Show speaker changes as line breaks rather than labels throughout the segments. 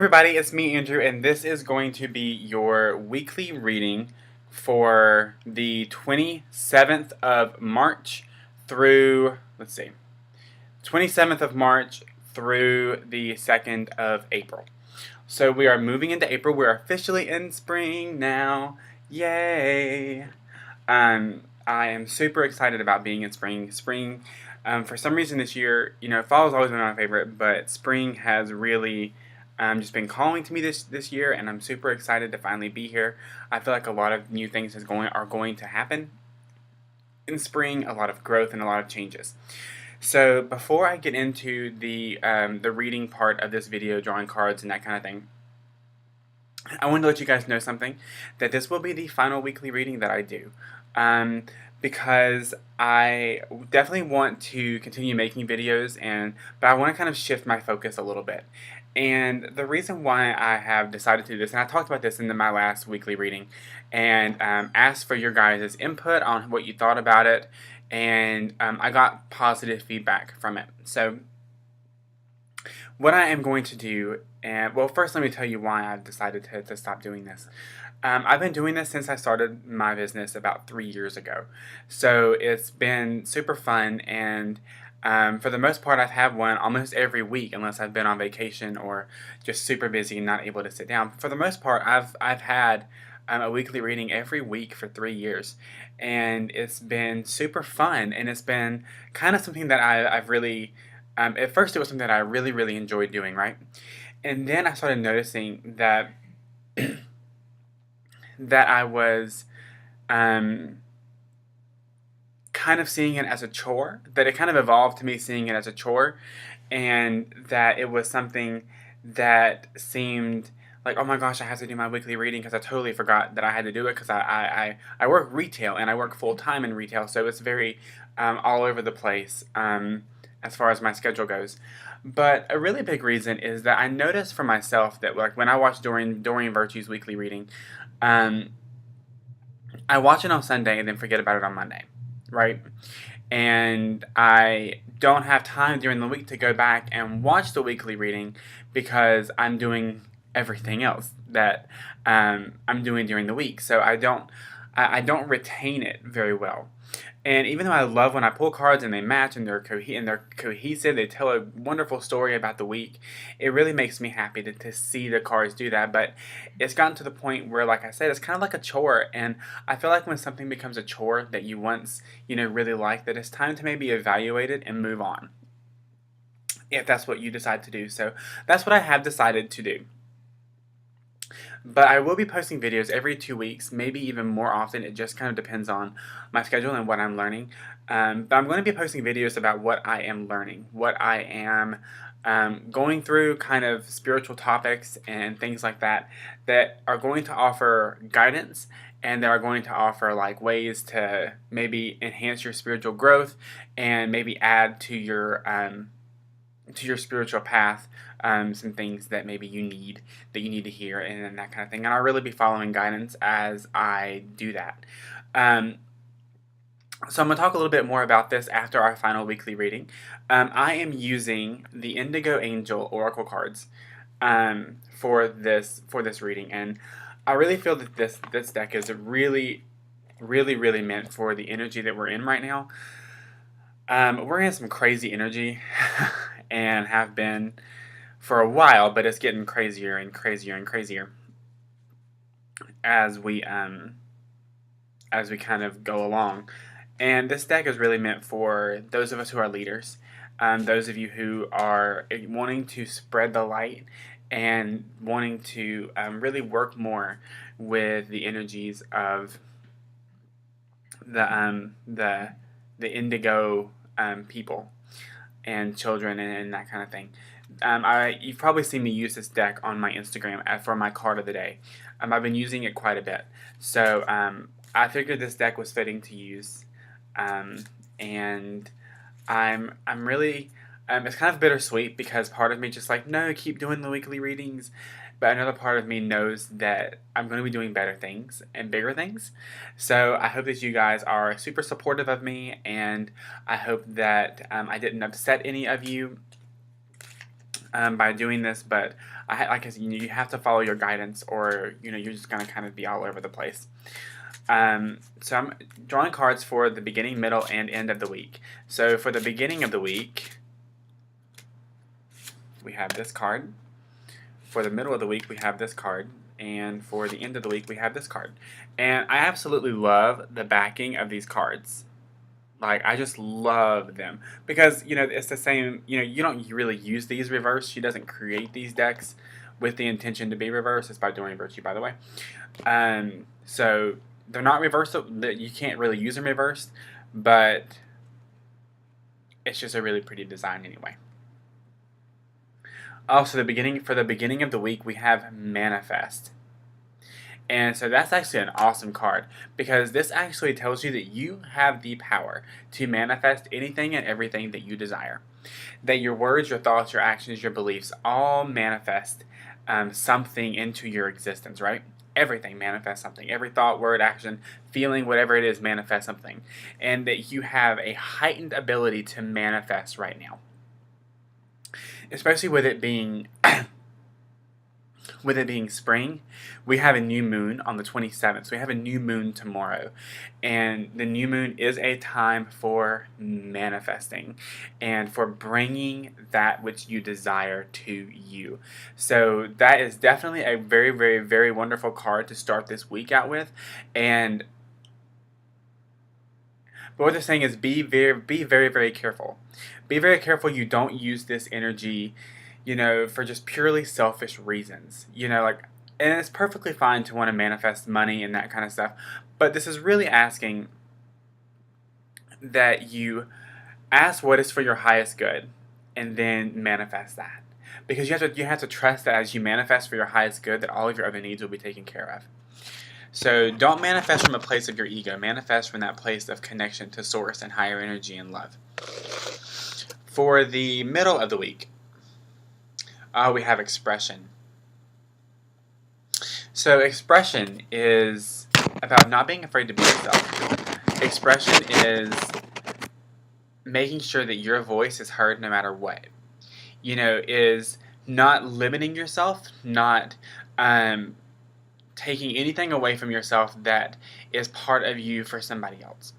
Everybody, it's me, Andrew, and this is going to be your weekly reading for the 27th of March through, 27th of March through the 2nd of April. So we are moving into April. We're officially in spring now. Yay! I am super excited about being in spring. For some reason this year, fall has always been my favorite, but spring has really just been calling to me this year, and I'm super excited to finally be here. I feel like a lot of new things are going to happen in spring, a lot of growth and a lot of changes. So before I get into the reading part of this video, drawing cards and that kind of thing, I want to let you guys know something, that this will be the final weekly reading that I do. Because I definitely want to continue making videos, but I want to kind of shift my focus a little bit. And the reason why I have decided to do this, and I talked about this in my last weekly reading, and asked for your guys' input on what you thought about it, and I got positive feedback from it. So what I am going to do, well, first let me tell you why I've decided to stop doing this. I've been doing this since I started my business about 3 years ago. So it's been super fun, and for the most part I've had one almost every week, unless I've been on vacation or just super busy and not able to sit down. For the most part, I've had a weekly reading every week for 3 years, and it's been super fun, and it's been kind of something that I've really, at first it was something that I really enjoyed doing, right? And then I started noticing that that I was kind of seeing it as a chore, that it kind of evolved to me seeing it as a chore, and that it was something that seemed like, oh my gosh, I have to do my weekly reading, because I totally forgot that I had to do it, because I work retail, and I work full-time in retail, so it's very all over the place as far as my schedule goes. But a really big reason is that I noticed for myself that, like, when I watch Doreen Virtue's weekly reading, um, I watch it on Sunday and then forget about it on Monday, right? And I don't have time during the week to go back and watch the weekly reading, because I'm doing everything else that I'm doing during the week. So I don't retain it very well. And even though I love when I pull cards and they match and they're cohesive, they tell a wonderful story about the week, it really makes me happy to see the cards do that. But it's gotten to the point where, like I said, it's kind of like a chore. And I feel like when something becomes a chore that you once, really liked, that it's time to maybe evaluate it and move on, if that's what you decide to do. So that's what I have decided to do. But I will be posting videos every 2 weeks, maybe even more often. It just kind of depends on my schedule and what I'm learning. But I'm going to be posting videos about what I am learning, what I am going through, kind of spiritual topics and things like that, that are going to offer guidance, and that are going to offer like ways to maybe enhance your spiritual growth, and maybe add to your spiritual path, some things that maybe you need to hear, and that kind of thing. And I'll really be following guidance as I do that. So I'm going to talk a little bit more about this after our final weekly reading. I am using the Indigo Angel Oracle cards for this reading, and I really feel that this deck is really meant for the energy that we're in right now. We're in some crazy energy, and have been for a while, but it's getting crazier and crazier as we kind of go along. And this deck is really meant for those of us who are leaders, those of you who are wanting to spread the light and wanting to really work more with the energies of the indigo people and children, and that kind of thing. You've probably seen me use this deck on my Instagram for my card of the day. I've been using it quite a bit, so I figured this deck was fitting to use, and I'm really it's kind of bittersweet, because part of me just like, no, keep doing the weekly readings, but another part of me knows that I'm going to be doing better things and bigger things. So I hope that you guys are super supportive of me, and I hope that I didn't upset any of you. by doing this, but like I said, you have to follow your guidance, or you're just gonna kind of be all over the place. So I'm drawing cards for the beginning, middle, and end of the week. So for the beginning of the week, we have this card. For the middle of the week, we have this card. And for the end of the week, we have this card. And I absolutely love the backing of these cards. Like, I just love them. Because, it's the same, you don't really use these reversed. She doesn't create these decks with the intention to be reversed. It's by doing virtue, by the way. So they're not reversible. You can't really use them reversed. But it's just a really pretty design anyway. Also, for the beginning of the week, we have Manifest. And so that's actually an awesome card, because this actually tells you that you have the power to manifest anything and everything that you desire. That your words, your thoughts, your actions, your beliefs all manifest something into your existence, right? Everything manifests something. Every thought, word, action, feeling, whatever it is, manifests something. And that you have a heightened ability to manifest right now. Especially with it being spring, we have a new moon on the 27th. So we have a new moon tomorrow. And the new moon is a time for manifesting and for bringing that which you desire to you. So that is definitely a very, very, very wonderful card to start this week out with. But what they're saying is be very, very careful. Be very careful you don't use this energy, for just purely selfish reasons. And it's perfectly fine to want to manifest money and that kind of stuff. But this is really asking that you ask what is for your highest good and then manifest that. Because you have to trust that as you manifest for your highest good, that all of your other needs will be taken care of. So don't manifest from a place of your ego. Manifest from that place of connection to source and higher energy and love. For the middle of the week, we have expression. So expression is about not being afraid to be yourself. Expression is making sure that your voice is heard no matter what. Is not limiting yourself, not taking anything away from yourself that is part of you for somebody else.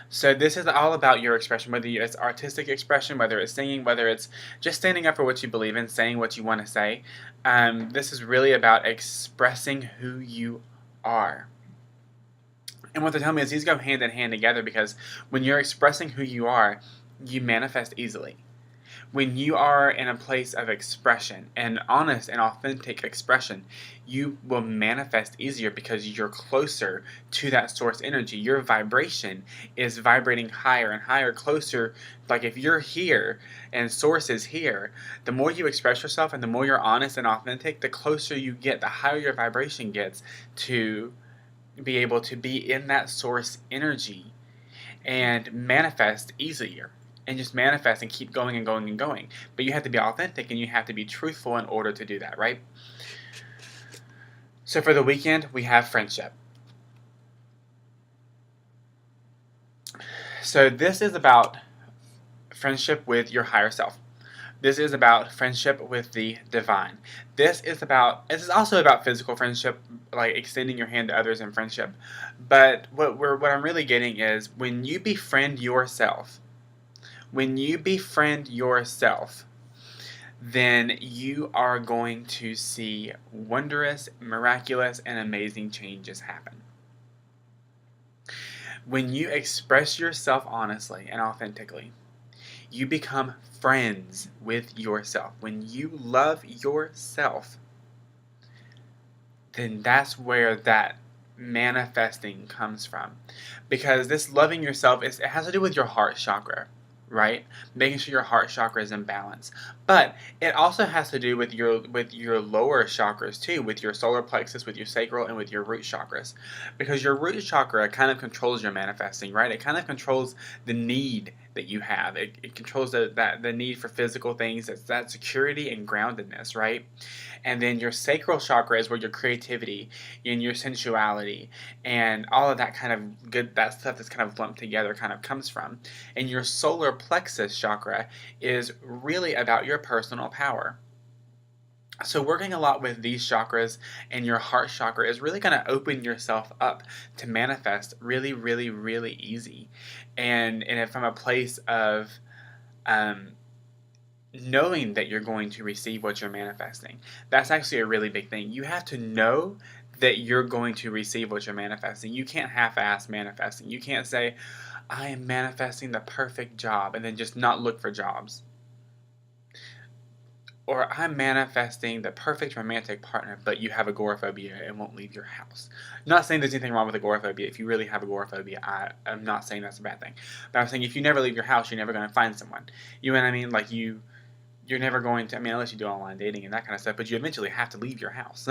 So this is all about your expression, whether it's artistic expression, whether it's singing, whether it's just standing up for what you believe in, saying what you want to say. This is really about expressing who you are. And what they're telling me is these go hand in hand together, because when you're expressing who you are, you manifest easily. When you are in a place of expression, and honest and authentic expression, you will manifest easier because you're closer to that source energy. Your vibration is vibrating higher and higher, closer. Like if you're here and source is here, the more you express yourself and the more you're honest and authentic, the closer you get, the higher your vibration gets to be able to be in that source energy and manifest easier. And just manifest and keep going and going and going. But you have to be authentic and you have to be truthful in order to do that, right? So for the weekend, we have friendship. So this is about friendship with your higher self. This is about friendship with the divine. This is also about physical friendship, like extending your hand to others in friendship. But what I'm really getting is when you befriend yourself, then you are going to see wondrous, miraculous, and amazing changes happen. When you express yourself honestly and authentically, you become friends with yourself. When you love yourself, then that's where that manifesting comes from. Because this loving yourself, it has to do with your heart chakra. Right? Making sure your heart chakra is in balance. But it also has to do with your lower chakras too, with your solar plexus, with your sacral, and with your root chakras. Because your root chakra kind of controls your manifesting, right? It kind of controls the need that you have. It controls the need for physical things. It's that security and groundedness, right? And then your sacral chakra is where your creativity and your sensuality and all of that kind of good, that stuff that's kind of lumped together kind of comes from. And your solar plexus chakra is really about your personal power. So working a lot with these chakras and your heart chakra is really going to open yourself up to manifest really, really, really easy. And from a place of um, knowing that you're going to receive what you're manifesting. That's actually a really big thing. You have to know that you're going to receive what you're manifesting. You can't half-ass manifesting. You can't say, I am manifesting the perfect job, and then just not look for jobs. Or I'm manifesting the perfect romantic partner, but you have agoraphobia and won't leave your house. I'm not saying there's anything wrong with agoraphobia. If you really have agoraphobia, I'm not saying that's a bad thing. But I'm saying if you never leave your house, you're never going to find someone. You know what I mean? Like you're never going to, I mean, unless you do online dating and that kind of stuff, but you eventually have to leave your house.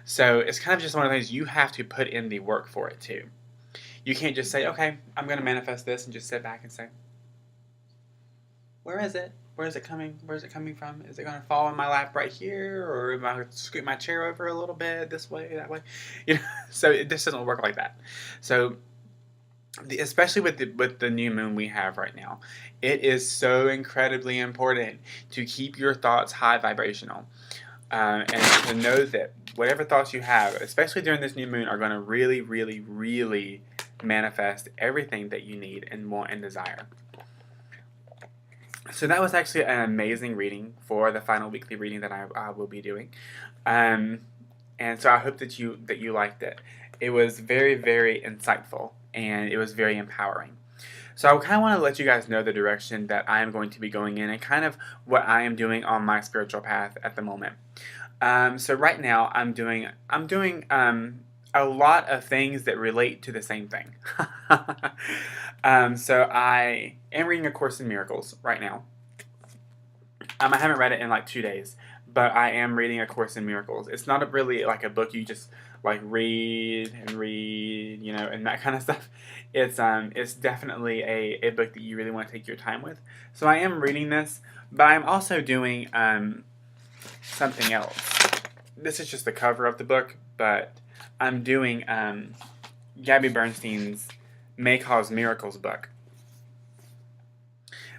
So it's kind of just one of those, you have to put in the work for it too. You can't just say, okay, I'm going to manifest this and just sit back and say, where is it? Where is it coming? Where is it coming from? Is it going to fall in my lap right here? Or am I going to scoot my chair over a little bit this way, that way? You know, so it just doesn't work like that. So especially with the new moon we have right now, it is so incredibly important to keep your thoughts high vibrational, and to know that whatever thoughts you have, especially during this new moon, are going to really, really, really manifest everything that you need and want and desire. So that was actually an amazing reading for the final weekly reading that I will be doing, and so I hope that you liked it. It was very, very insightful, and it was very empowering. So I kind of want to let you guys know the direction that I am going to be going in and kind of what I am doing on my spiritual path at the moment. So right now I'm doing a lot of things that relate to the same thing. So I am reading A Course in Miracles right now. I haven't read it in like 2 days, but I am reading A Course in Miracles. It's not really like a book you just like read and read, you know, and that kind of stuff. It's definitely a book that you really want to take your time with. So I am reading this, but I'm also doing something else. This is just the cover of the book, but I'm doing Gabby Bernstein's May Cause Miracles book,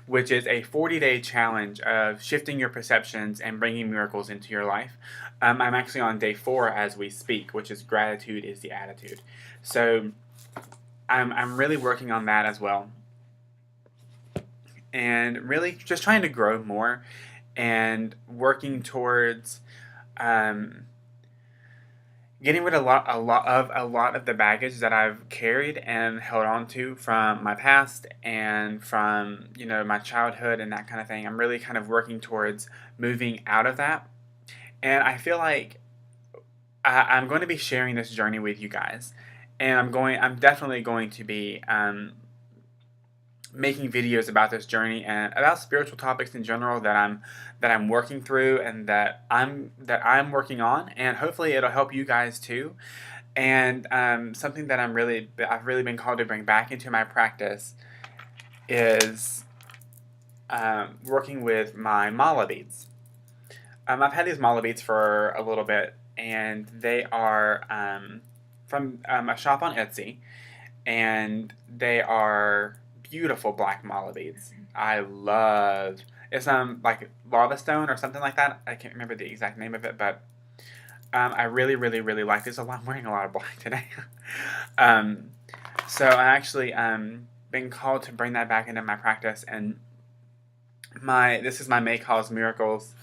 which is a 40-day challenge of shifting your perceptions and bringing miracles into your life. I'm actually on day 4 as we speak, which is gratitude is the attitude. So I'm really working on that as well, and really just trying to grow more and working towards getting rid of a lot of the baggage that I've carried and held on to from my past and from, you know, my childhood and that kind of thing. I'm really kind of working towards moving out of that, and I feel like I'm going to be sharing this journey with you guys, and I'm definitely going to be making videos about this journey and about spiritual topics in general that I'm working through and that I'm working on, and hopefully it'll help you guys too. And something that I've really been called to bring back into my practice is working with my mala beads. I've had these mala beads for a little bit, and they are from a shop on Etsy, and they are beautiful black mala beads. I love it's like lava stone or something like that. I can't remember the exact name of it, but I really, really, really like this. I'm wearing a lot of black today. So I actually been called to bring that back into my practice, and this is my May Cause Miracles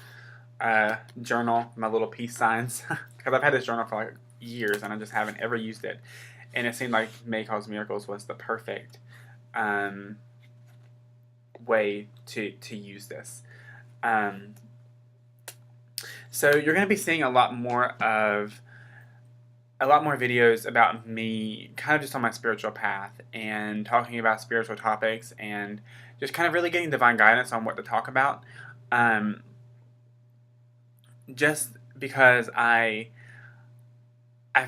journal, my little peace signs, because I've had this journal for like years and I just haven't ever used it, and it seemed like May Cause Miracles was the perfect way to use this. So you're going to be seeing a lot more videos about me kind of just on my spiritual path and talking about spiritual topics and just kind of really getting divine guidance on what to talk about. Just because I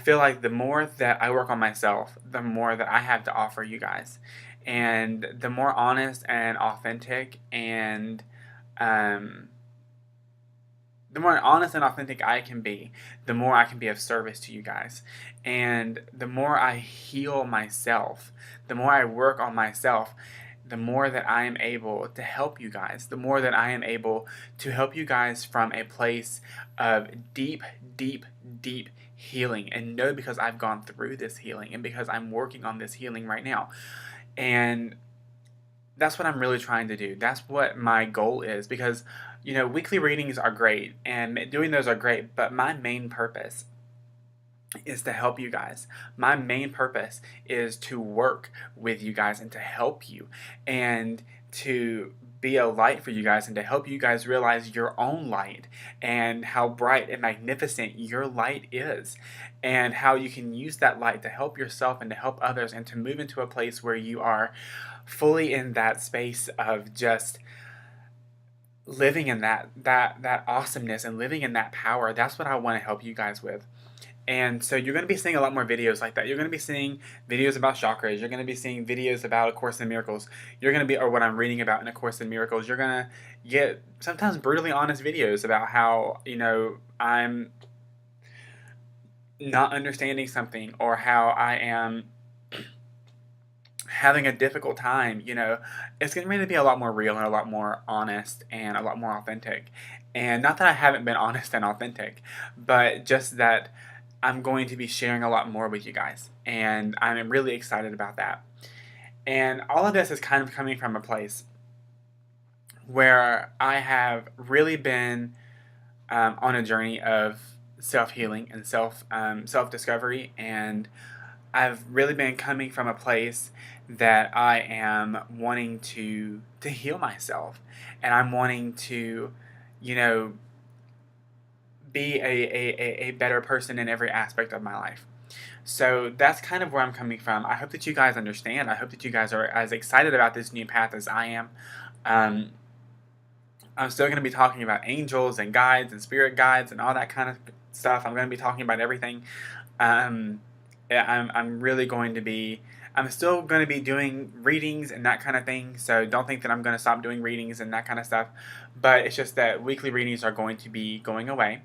feel like the more that I work on myself, the more that I have to offer you guys. And the more honest and authentic and um, the more honest and authentic I can be, the more I can be of service to you guys. And the more I heal myself, the more I work on myself, the more that I am able to help you guys, the more that I am able to help you guys from a place of deep, deep, deep healing. And know, because I've gone through this healing and because I'm working on this healing right now. And that's what I'm really trying to do. That's what my goal is, because weekly readings are great and doing those are great, but my main purpose is to help you guys. My main purpose is to work with you guys and to help you and to be a light for you guys and to help you guys realize your own light and how bright and magnificent your light is and how you can use that light to help yourself and to help others and to move into a place where you are fully in that space of just living in that awesomeness and living in that power. That's what I want to help you guys with. And so you're going to be seeing a lot more videos like that. You're going to be seeing videos about chakras. You're going to be seeing videos about A Course in Miracles. You're going to be, or what I'm reading about in A Course in Miracles. You're going to get sometimes brutally honest videos about how, I'm not understanding something or how I am having a difficult time. It's going to really be a lot more real and a lot more honest and a lot more authentic. And not that I haven't been honest and authentic, but just that I'm going to be sharing a lot more with you guys, and I'm really excited about that. And all of this is kind of coming from a place where I have really been on a journey of self-healing and self-discovery, and I've really been coming from a place that I am wanting to heal myself, and I'm wanting to, be a better person in every aspect of my life. So that's kind of where I'm coming from. I hope that you guys understand. I hope that you guys are as excited about this new path as I am. Um, I'm still going to be talking about angels and guides and spirit guides and all that kind of stuff. I'm going to be talking about everything. I'm really going to be. I'm still going to be doing readings and that kind of thing. So don't think that I'm going to stop doing readings and that kind of stuff. But it's just that weekly readings are going to be going away.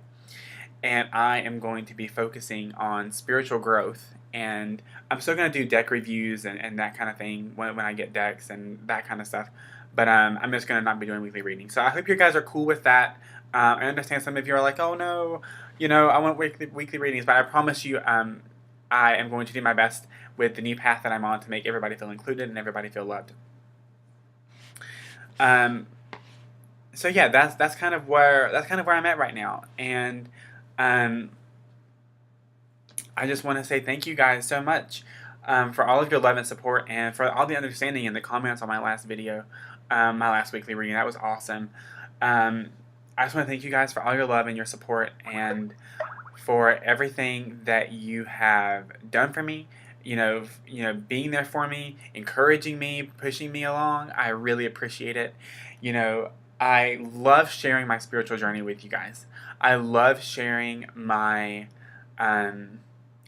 And I am going to be focusing on spiritual growth. And I'm still going to do deck reviews and that kind of thing when I get decks and that kind of stuff. But I'm just going to not be doing weekly readings. So I hope you guys are cool with that. I understand some of you are like, oh no, I want weekly readings. But I promise you, I am going to do my best with the new path that I'm on to make everybody feel included and everybody feel loved. So yeah, that's kind of where I'm at right now. And I just want to say thank you guys so much for all of your love and support and for all the understanding in the comments on my last video, my last weekly reading. That was awesome. I just want to thank you guys for all your love and your support and for everything that you have done for me. Being there for me, encouraging me, pushing me along. I really appreciate it. I love sharing my spiritual journey with you guys. I love sharing my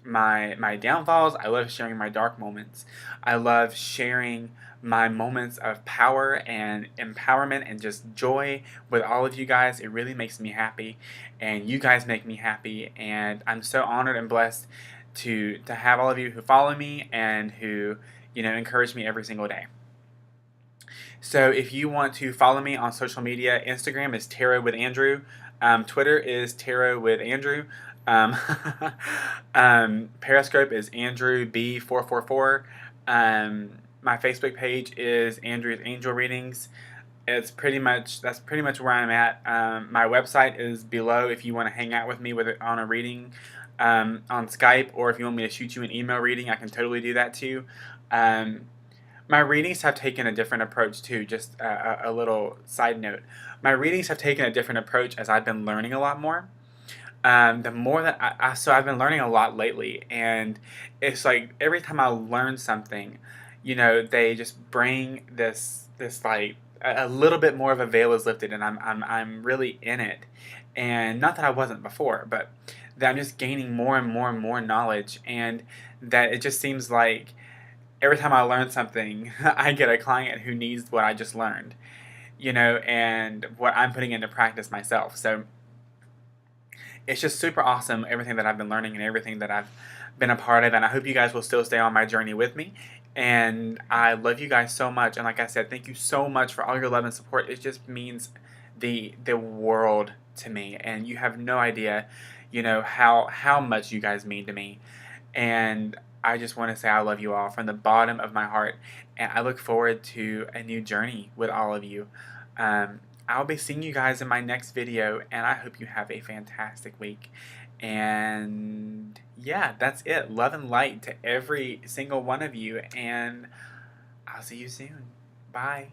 my downfalls. I love sharing my dark moments. I love sharing my moments of power and empowerment and just joy with all of you guys. It really makes me happy, and you guys make me happy, and I'm so honored and blessed to have all of you who follow me and who encourage me every single day. So if you want to follow me on social media, Instagram is Tarot with Andrew. Twitter is Tarot with Andrew. Periscope is Andrew B444. My Facebook page is Andrew's Angel Readings. That's pretty much where I'm at. My website is below if you want to hang out with me on a reading on Skype, or if you want me to shoot you an email reading, I can totally do that too. My readings have taken a different approach too, just a little side note. My readings have taken a different approach as I've been learning a lot more. The more that so I've been learning a lot lately, and it's like every time I learn something, they just bring this like a little bit more of a veil is lifted, and I'm really in it. And not that I wasn't before, but that I'm just gaining more and more and more knowledge, and that it just seems like every time I learn something, I get a client who needs what I just learned, and what I'm putting into practice myself. So it's just super awesome, everything that I've been learning and everything that I've been a part of. And I hope you guys will still stay on my journey with me. And I love you guys so much. And like I said, thank you so much for all your love and support. It just means the world to me. And you have no idea, how much you guys mean to me. And I just want to say I love you all from the bottom of my heart. And I look forward to a new journey with all of you. Um, I'll be seeing you guys in my next video, and I hope you have a fantastic week. And yeah, that's it. Love and light to every single one of you, and I'll see you soon. Bye.